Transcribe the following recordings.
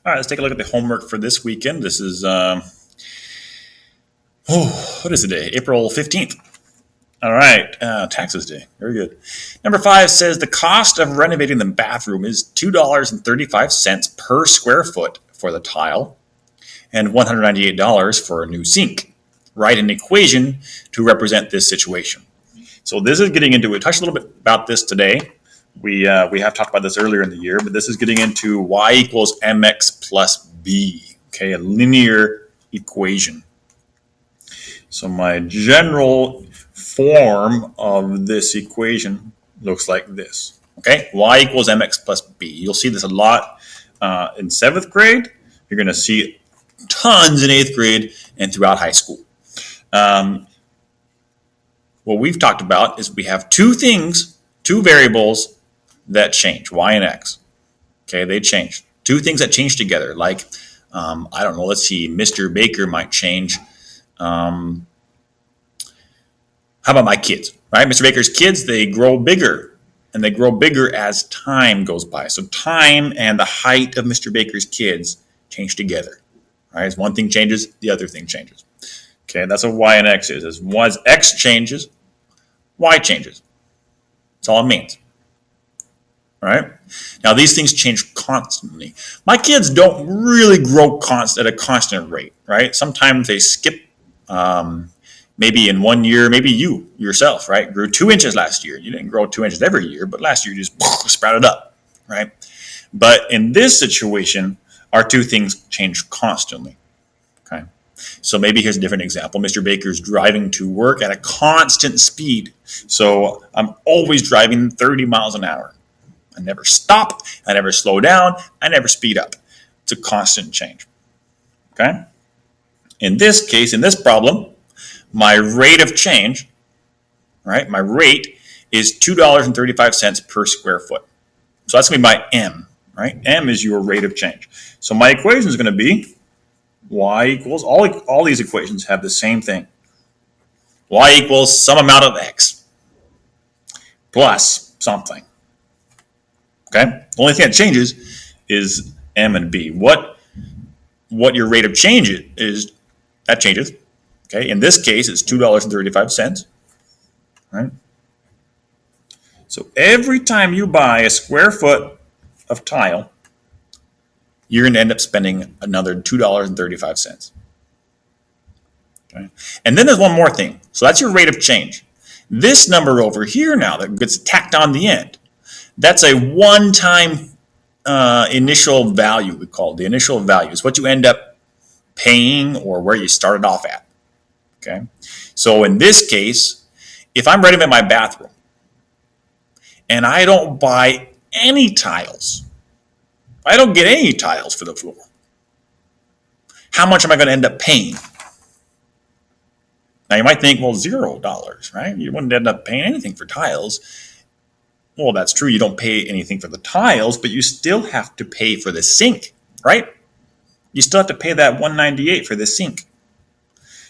All right, let's take a look at the homework for this weekend. This is, what is the day? April 15th. All right, taxes day. Very good. Number 5 says the cost of renovating the bathroom is $2.35 per square foot for the tile and $198 for a new sink. Write an equation to represent this situation. So this is getting into, we touched a little bit about this today. We have talked about this earlier in the year, but this is getting into y equals mx plus b, okay, a linear equation. So my general form of this equation looks like this, okay? Y equals mx plus b. You'll see this a lot in 7th grade. You're going to see it tons in 8th grade and throughout high school. What we've talked about is we have two variables that change, y and x. Okay, they change. Two things that change together, like, I don't know, let's see, Mr. Baker might change. How about my kids, right? Mr. Baker's kids, they grow bigger, and they grow bigger as time goes by. So time and the height of Mr. Baker's kids change together, right? As one thing changes, the other thing changes. Okay, that's what y and x is. As x changes, y changes. That's all it means. All right? Now, these things change constantly. My kids don't really grow at a constant rate, right? Sometimes they skip. Maybe in 1 year, maybe you yourself, right, grew 2 inches last year. You didn't grow 2 inches every year, but last year you just sprouted up, right? But in this situation, our two things change constantly. Okay. So maybe here's a different example. Mr. Baker's driving to work at a constant speed. So I'm always driving 30 miles an hour. I never stop. I never slow down. I never speed up. It's a constant change. Okay. In this case, in this problem, my rate of change, right? My rate is $2.35 per square foot. So that's going to be my M, right? M is your rate of change. So my equation is going to be y equals, all these equations have the same thing. Y equals some amount of x plus something. Okay? The only thing that changes is M and B. What your rate of change is, that changes. Okay, in this case, it's $2.35. Right? So every time you buy a square foot of tile, you're going to end up spending another $2.35. Okay? And then there's one more thing. So that's your rate of change. This number over here now that gets tacked on the end, that's a one-time initial value, we call it. The initial value is what you end up paying or where you started off at. Okay, so in this case, if I'm renovating my bathroom and I don't buy any tiles, I don't get any tiles for the floor, how much am I going to end up paying? Now you might think, well, $0, right? You wouldn't end up paying anything for tiles. Well, that's true. You don't pay anything for the tiles, but you still have to pay for the sink, right? You still have to pay that $198 for the sink.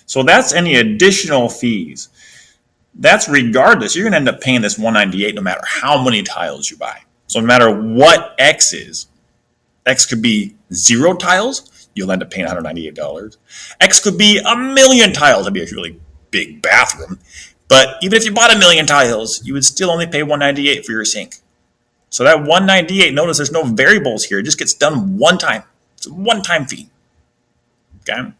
So that's any additional fees. That's regardless. You're going to end up paying this $198 no matter how many tiles you buy. So no matter what X is, X could be 0 tiles, you'll end up paying $198. X could be 1,000,000 tiles. That'd be a really big bathroom. But even if you bought 1,000,000 tiles, you would still only pay $198 for your sink. So that $198, notice there's no variables here. It just gets done one time. It's a one-time fee. Okay?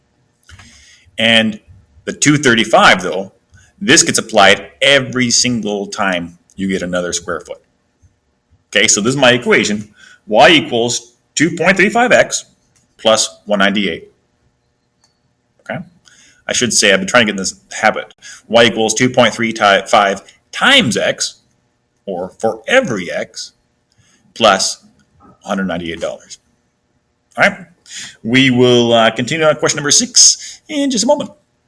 And the $2.35, though, this gets applied every single time you get another square foot. Okay, so this is my equation. Y equals 2.35x plus 198. Okay, I should say I've been trying to get in this habit. Y equals 2.35 times x, or for every x, plus $198. All right, we will continue on question number 6 in just a moment.